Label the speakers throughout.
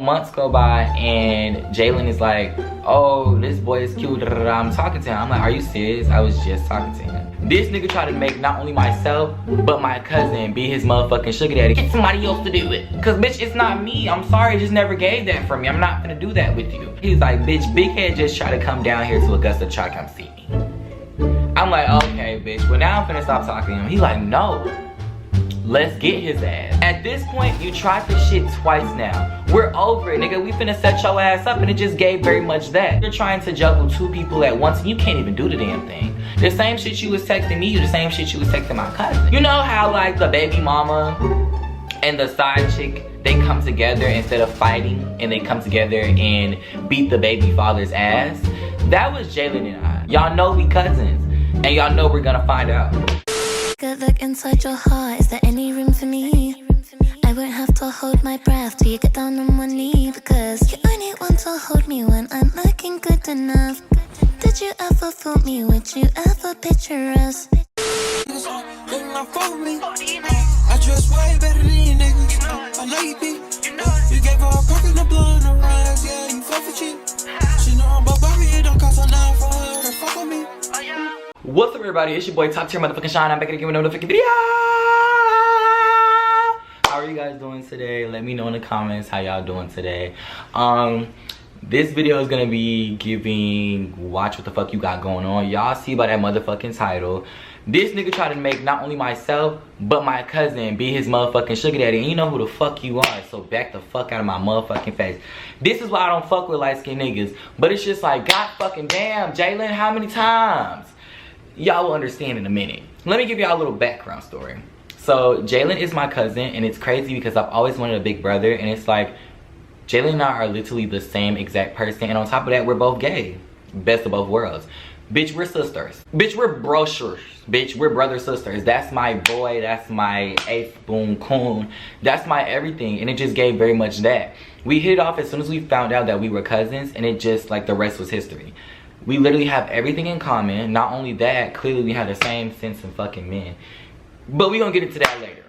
Speaker 1: months go by and Jalen is like, oh, this boy is cute, I'm talking to him. I'm like, are you serious? I was just talking to him. This nigga tried to make not only myself, but my cousin be his motherfucking sugar daddy. Get somebody else to do it. Cause bitch, it's not me. I'm sorry, I just never gave that for me. I'm not gonna do that with you. He's like, bitch, Big Head just tried to come down here to Augusta to try to come see me. I'm like, okay, bitch, well now I'm finna stop talking to him. He's like, no. Let's get his ass. At this point, you tried this shit twice now. We're over it, nigga. We finna set your ass up and it just gave very much that. You're trying to juggle two people at once and you can't even do the damn thing. The same shit you was texting me, the same shit you was texting my cousin. You know how like the baby mama and the side chick, they come together instead of fighting and they come together and beat the baby father's ass? That was Jalen and I. Y'all know we cousins and y'all know we're gonna find out.
Speaker 2: Good look inside your heart, is there any room for me? I won't have to hold my breath till you get down on one knee, because you only want to hold me when I'm looking good enough. Did you ever fool me? Would you ever picture us?
Speaker 3: I dress way better than you niggas. I know you be. You gave her a perk in the blood and rhymes, yeah, you fuck for cheap. She know I'm about Bobby, it don't cost a nine for her to fuck with me.
Speaker 1: What's up, everybody? It's your boy Top Tier motherfucking Shawnn. I'm back again with another fucking video. How are you guys doing today? Let me know in the comments how y'all doing today. This video is gonna be giving watch what the fuck you got going on. Y'all see by that motherfucking title. This nigga tried to make not only myself, but my cousin be his motherfucking sugar daddy. And you know who the fuck you are, so back the fuck out of my motherfucking face. This is why I don't fuck with light-skinned niggas. But it's just like, god fucking damn, Jalen, how many times? Y'all will understand in a minute. Let me give y'all a little background story. So Jalen is my cousin, and it's crazy because I've always wanted a big brother, and it's like Jalen and I are literally the same exact person, and on top of that, we're both gay. Best of both worlds. Bitch, we're sisters. Bitch, we're brochures. Bitch, we're brother sisters. That's my boy, that's my eighth boom coon. That's my everything, and it just gave very much that. We hit it off as soon as we found out that we were cousins, and it just, like, the rest was history. We literally have everything in common. Not only that, clearly we have the same sense of fucking men. But we gonna get into that later.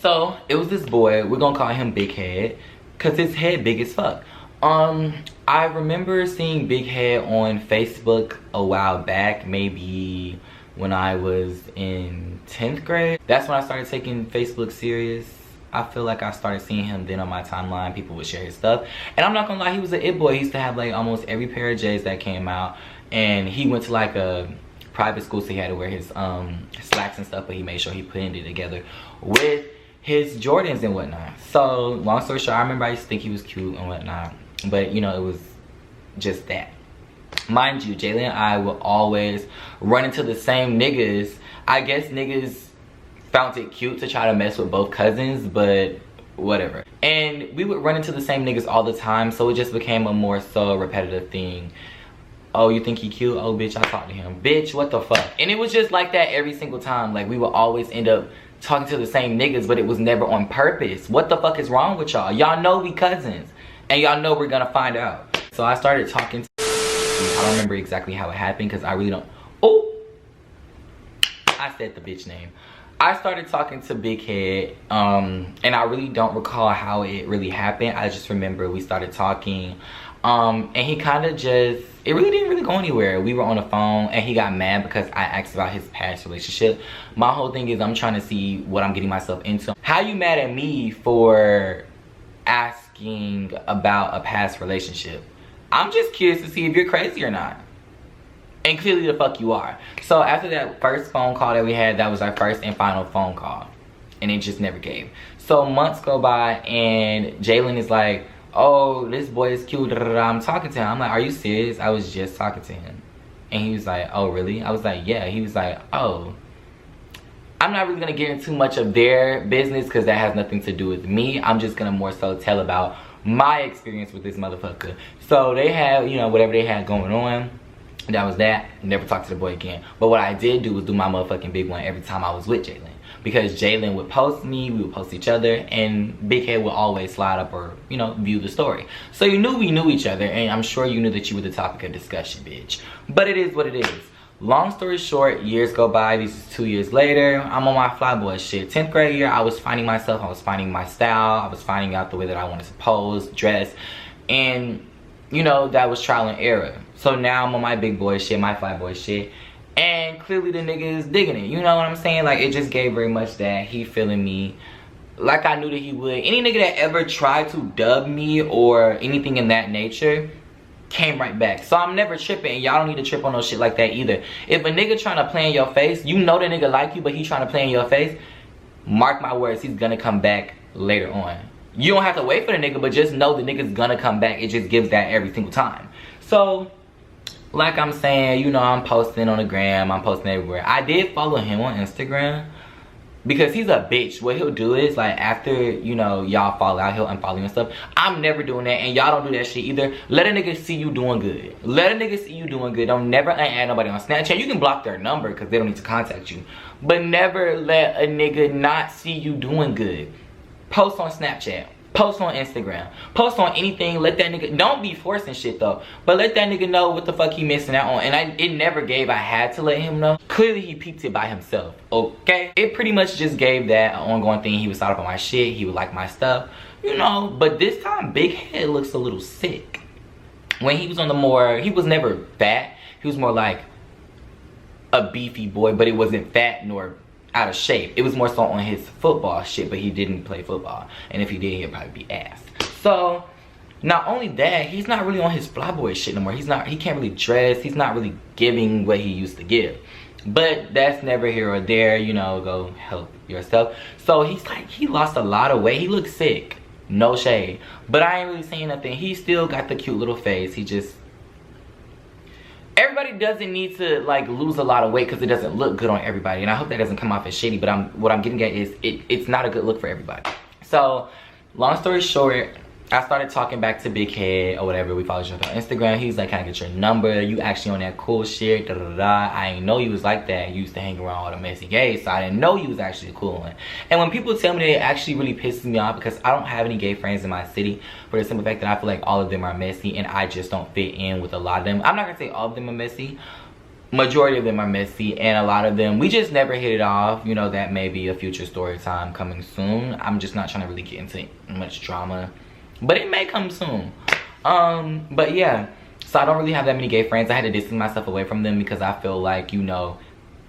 Speaker 1: So, it was this boy, we're gonna call him Big Head, cause his head big as fuck. I remember seeing Big Head on Facebook a while back, maybe when I was in 10th grade. That's when I started taking Facebook serious. I feel like I started seeing him then on my timeline. People would share his stuff. And I'm not gonna lie, he was an it boy. He used to have like almost every pair of J's that came out. And he went to like a private school, so he had to wear his slacks and stuff, but he made sure he put it together with his Jordans and whatnot. So long story short, I remember I used to think he was cute and whatnot. But you know, it was just that. Mind you, Jalen and I will always run into the same niggas. I guess niggas found it cute to try to mess with both cousins, but whatever. And we would run into the same niggas all the time, so it just became a more so repetitive thing. Oh, you think he cute? Oh, bitch, I talked to him. Bitch, what the fuck? And it was just like that every single time. Like, we would always end up talking to the same niggas, but it was never on purpose. What the fuck is wrong with y'all? Y'all know we cousins, and y'all know we're gonna find out. So I started talking to I don't remember exactly how it happened, because I really don't. Oh, I said the bitch name. I started talking to Big Head, and I really don't recall how it really happened. I just remember we started talking, and he kind of just, it really didn't really go anywhere. We were on the phone, and he got mad because I asked about his past relationship. My whole thing is I'm trying to see what I'm getting myself into. How you mad at me for asking about a past relationship? I'm just curious to see if you're crazy or not. And clearly the fuck you are. So after that first phone call that we had, that was our first and final phone call. And it just never gave. So months go by and Jalen is like, oh, this boy is cute, I'm talking to him. I'm like, are you serious? I was just talking to him. And he was like, oh, really? I was like, yeah. He was like, oh. I'm not really gonna get into much of their business because that has nothing to do with me. I'm just gonna more so tell about my experience with this motherfucker. So they had, you know, whatever they had going on. That was that. Never talked to the boy again. But what I did do was do my motherfucking big one every time I was with Jalen. Because Jalen would post me, we would post each other, and Big Head would always slide up or, you know, view the story. So you knew we knew each other, and I'm sure you knew that you were the topic of discussion, bitch. But it is what it is. long story short, years go by. This is 2 years later. I'm on my flyboy shit. 10th grade year, I was finding myself. I was finding my style. I was finding out the way that I wanted to pose, dress. And, you know, that was trial and error. So now I'm on my big boy shit, my flyboy shit. And clearly the nigga is digging it. You know what I'm saying? Like, it just gave very much that he feeling me like I knew that he would. Any nigga that ever tried to dub me or anything in that nature came right back. So I'm never tripping, and y'all don't need to trip on no shit like that either. If a nigga trying to play in your face, you know the nigga like you, but he trying to play in your face, mark my words, he's gonna come back later on. You don't have to wait for the nigga, but just know the nigga's gonna come back. It just gives that every single time. So, like I'm saying, you know, I'm posting on the gram, I'm posting everywhere. I did follow him on Instagram, because he's a bitch. What he'll do is, like, after, you know, y'all fall out, he'll unfollow you and stuff. I'm never doing that, and y'all don't do that shit either. Let a nigga see you doing good. Let a nigga see you doing good. Don't never add nobody on Snapchat. You can block their number because they don't need to contact you. But never let a nigga not see you doing good. Post on Snapchat. Post on Instagram. Post on anything. Let that nigga, don't be forcing shit though, but let that nigga know what the fuck he missing out on. And it never gave, I had to let him know. Clearly he peeped it by himself, okay? It pretty much just gave that an ongoing thing. He would start up on my shit, he would like my stuff, you know. But this time Big Head looks a little sick. When he was on the more, he was never fat, he was more like a beefy boy, but it wasn't fat nor out of shape. It was more so on his football shit, but he didn't play football, and if he did, he'd probably be ass. So not only that, he's not really on his flyboy shit no more. He can't really dress. He's not really giving what he used to give. But that's never here or there, you know, go help yourself. So he's like, he lost a lot of weight. He looks sick, no shade, but I ain't really saying nothing. He still got the cute little face. He just, everybody doesn't need to, like, lose a lot of weight because it doesn't look good on everybody. And I hope that doesn't come off as shitty, but what I'm getting at is it's not a good look for everybody. So, long story short, I started talking back to Big Head or whatever. We followed each other on Instagram. He's like, can I get your number? You actually on that cool shit, da da da da. I didn't know you was like that. You used to hang around all the messy gays, so I didn't know you was actually a cool one. And when people tell me that, it actually really pisses me off because I don't have any gay friends in my city, for the simple fact that I feel like all of them are messy and I just don't fit in with a lot of them. I'm not gonna say all of them are messy. Majority of them are messy, and a lot of them, we just never hit it off. You know, that may be a future story time coming soon. I'm just not trying to really get into much drama, but it may come soon. But yeah, so I don't really have that many gay friends. I had to distance myself away from them because I feel like, you know,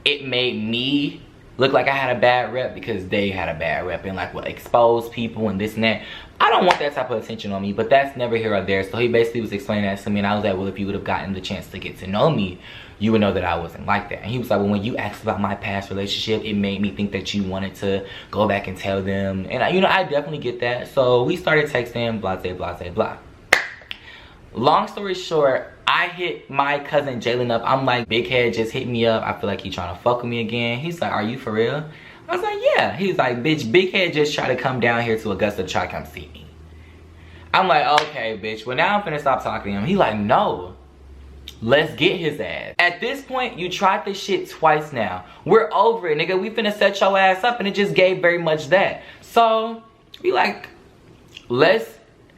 Speaker 1: it made me look like I had a bad rep because they had a bad rep and like, well, expose people and this and that. I don't want that type of attention on me, but that's never here or there. So he basically was explaining that to me, and I was like, well, if you would have gotten the chance to get to know me, you would know that I wasn't like that. And he was like, well, when you asked about my past relationship, it made me think that you wanted to go back and tell them. And you know, I definitely get that. So we started texting, blah, blah, blah, blah, blah. Long story short, I hit my cousin Jalen up. I'm like, Big Head just hit me up. I feel like he's trying to fuck with me again. He's like, are you for real? I was like, yeah. He's like, bitch, Big Head just tried to come down here to Augusta to try to come see me. I'm like, okay, bitch. Well, now I'm finna stop talking to him. He like, no. Let's get his ass. At this point, you tried this shit twice now. We're over it, nigga. We finna set your ass up, and it just gave very much that. So, we like, let's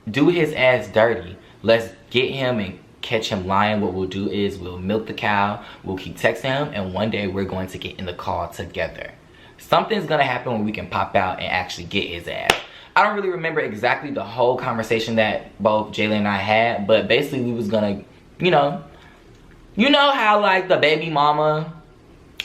Speaker 1: do his ass dirty. Let's get him and catch him lying. What we'll do is we'll milk the cow. We'll keep texting him, and one day we're going to get in the car together. Something's gonna happen when we can pop out and actually get his ass. I don't really remember exactly the whole conversation that both Jalen and I had, but basically we was gonna, you know how like the baby mama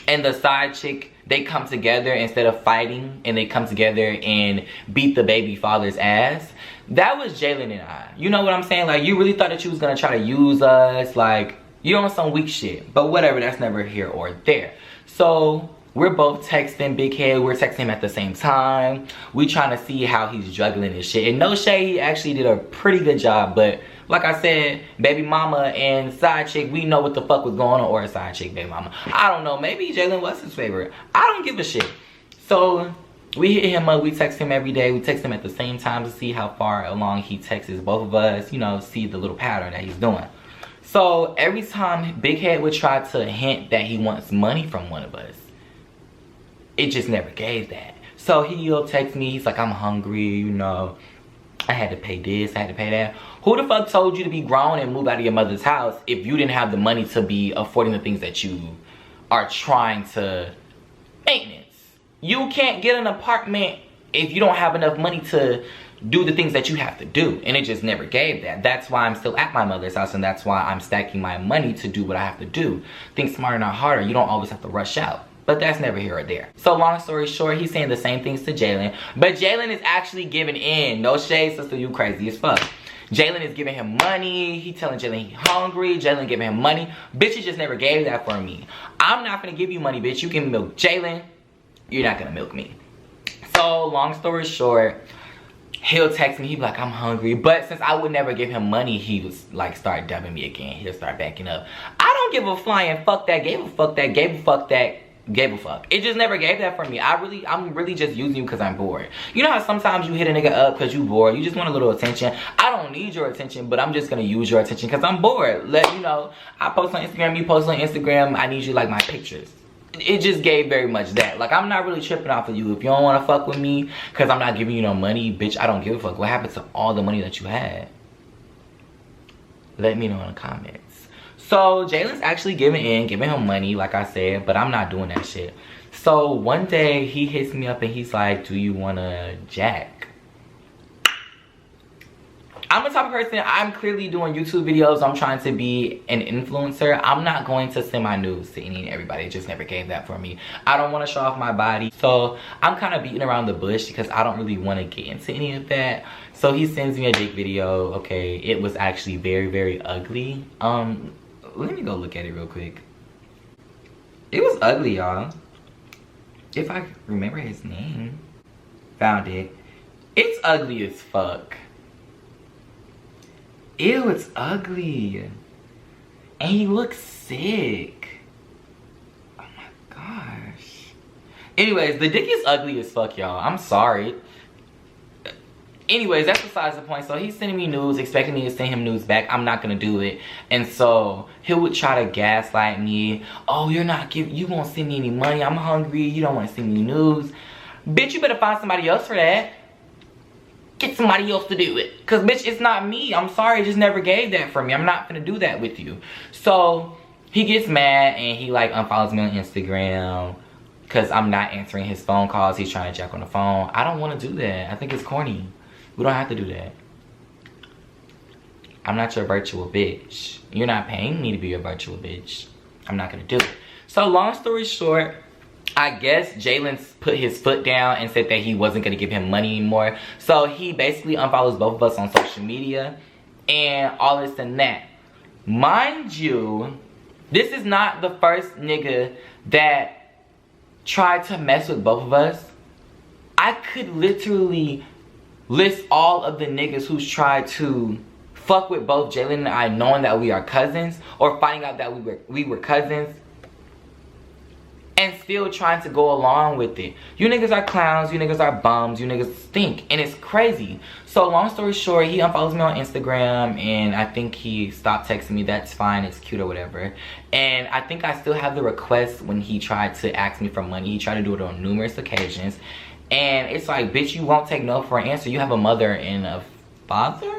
Speaker 1: and the side chick, they come together instead of fighting, and they come together and beat the baby father's ass. That was Jalen and I. You know what I'm saying? Like, you really thought that you was gonna try to use us, like, you're on some weak shit. But whatever, that's never here or there. So we're both texting Big Head. We're texting him at the same time. We trying to see how he's juggling this shit. And no shade, he actually did a pretty good job. But like I said, baby mama and side chick, we know what the fuck was going on. Or a side chick, baby mama. I don't know. Maybe Jalen was his favorite. I don't give a shit. So we hit him up. We text him every day. We text him at the same time to see how far along he texts both of us. You know, see the little pattern that he's doing. So every time Big Head would try to hint that he wants money from one of us, it just never gave that. So he'll text me, he's like, I'm hungry, you know, I had to pay this, I had to pay that. Who the fuck told you to be grown and move out of your mother's house if you didn't have the money to be affording the things that you are trying to maintenance. You can't get an apartment if you don't have enough money to do the things that you have to do, and it just never gave that. That's why I'm still at my mother's house, and that's why I'm stacking my money to do what I have to do. Think smarter, not harder. You don't always have to rush out, but that's never here or there. So long story short, he's saying the same things to Jalen, but Jalen is actually giving in. No shade, sister, you crazy as fuck. Jalen is giving him money. He telling Jalen he hungry. Jalen giving him money. Bitch, you just never gave that for me. I'm not gonna give you money, bitch. You can milk Jalen. You're not gonna milk me. So long story short, he'll text me, he'll be like, I'm hungry. But since I would never give him money, he was like, start dubbing me again. He'll start backing up. I don't give a flying fuck that, gave a fuck that, gave a fuck that, gave a fuck. It just never gave that for me. I'm really just using you because I'm bored. You know how sometimes you hit a nigga up because you bored? You just want a little attention. I don't need your attention, but I'm just going to use your attention because I'm bored. Let you know, I post on Instagram, you post on Instagram, I need you like my pictures. It just gave very much that. Like, I'm not really tripping off of you. If you don't want to fuck with me because I'm not giving you no money, bitch, I don't give a fuck. What happened to all the money that you had? Let me know in the comments. So, Jalen's actually giving him money, like I said, but I'm not doing that shit. So, one day, he hits me up and he's like, do you want to jack? I'm the type of person, I'm clearly doing YouTube videos. I'm trying to be an influencer. I'm not going to send my nudes to any and everybody. It just never gave that for me. I don't want to show off my body. So I'm kind of beating around the bush because I don't really want to get into any of that. So he sends me a dick video. Okay, it was actually very, very ugly. Let me go look at it real quick. It was ugly, y'all. If I remember his name. Found it. It's ugly as fuck. Ew, it's ugly. And he looks sick. Oh my gosh. Anyways, the dick is ugly as fuck, y'all. I'm sorry. Anyways, that's besides the point. So he's sending me nudes, expecting me to send him nudes back. I'm not gonna do it. And so he would try to gaslight me. Oh, you won't send me any money. I'm hungry. You don't want to send me nudes. Bitch, you better find somebody else for that. Get somebody else to do it. Because, bitch, it's not me. I'm sorry. It just never gave that for me. I'm not going to do that with you. So, he gets mad and he, like, unfollows me on Instagram because I'm not answering his phone calls. He's trying to jack on the phone. I don't want to do that. I think it's corny. We don't have to do that. I'm not your virtual bitch. You're not paying me to be your virtual bitch. I'm not going to do it. So, long story short, I guess Jalen put his foot down and said that he wasn't going to give him money anymore. So he basically unfollows both of us on social media and all this and that. Mind you, this is not the first nigga that tried to mess with both of us. I could literally list all of the niggas who's tried to fuck with both Jalen and I, knowing that we are cousins, or finding out that we were cousins, and still trying to go along with it. You niggas are clowns, you niggas are bums, you niggas stink, and it's crazy. So long story short, he unfollows me on Instagram, and I think he stopped texting me. That's fine, it's cute or whatever. And I think I still have the request when he tried to ask me for money. He tried to do it on numerous occasions. And it's like, bitch, you won't take no for an answer. You have a mother and a father?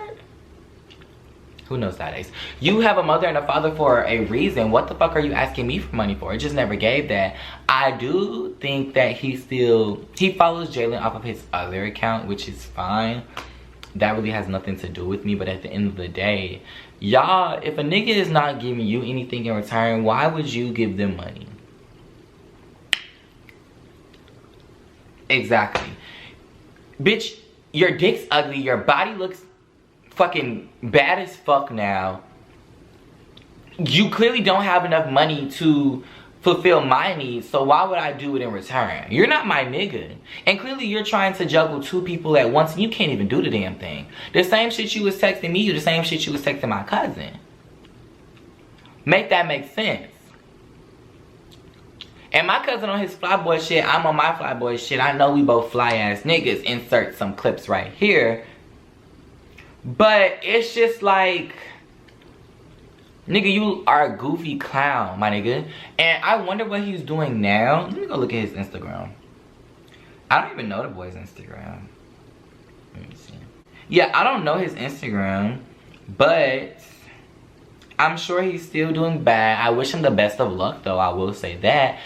Speaker 1: Who knows nowadays? You have a mother and a father for a reason. What the fuck are you asking me for money for? It just never gave that. I do think that he follows Jalen off of his other account, which is fine. That really has nothing to do with me. But at the end of the day, y'all, if a nigga is not giving you anything in return, why would you give them money? Exactly. Bitch, your dick's ugly. Your body looks fucking bad as fuck now. You clearly don't have enough money to fulfill my needs, so why would I do it in return? You're not my nigga. And clearly you're trying to juggle two people at once and you can't even do the damn thing. The same shit you was texting me, the same shit you was texting my cousin. Make that make sense. And my cousin on his flyboy shit, I'm on my flyboy shit. I know we both fly ass niggas. Insert some clips right here. But it's just like, nigga, you are a goofy clown, my nigga. And I wonder what he's doing now. Let me go look at his Instagram. I don't even know the boy's Instagram. Let me see. Yeah, I don't know his Instagram. But I'm sure he's still doing bad. I wish him the best of luck though, I will say that.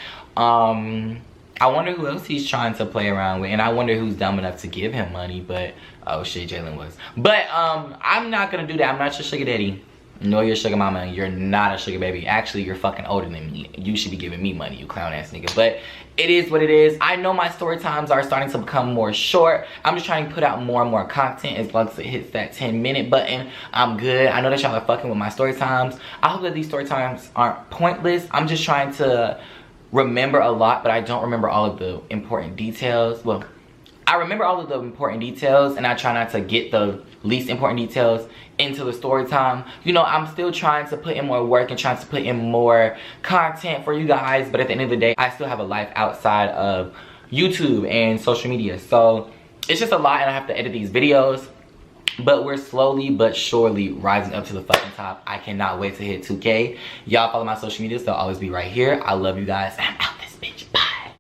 Speaker 1: I wonder who else he's trying to play around with, and I wonder who's dumb enough to give him money, but oh shit, Jalen was. But I'm not gonna do that. I'm not your sugar daddy, nor your sugar mama. You're not a sugar baby. Actually, you're fucking older than me. You should be giving me money, you clown ass nigga. But it is what it is. I know my story times are starting to become more short. I'm just trying to put out more and more content. As long as it hits that 10-minute button, I'm good. I know that y'all are fucking with my story times. I hope that these story times aren't pointless. I'm just trying to remember a lot, but I don't remember all of the important details. Well, I remember all of the important details, and I try not to get the least important details into the story time. You know, I'm still trying to put in more work and trying to put in more content for you guys, but at the end of the day, I still have a life outside of YouTube and social media. So it's just a lot, and I have to edit these videos. But we're slowly but surely rising up to the fucking top. I cannot wait to hit 2K. Y'all follow my social medias. They'll always be right here. I love you guys.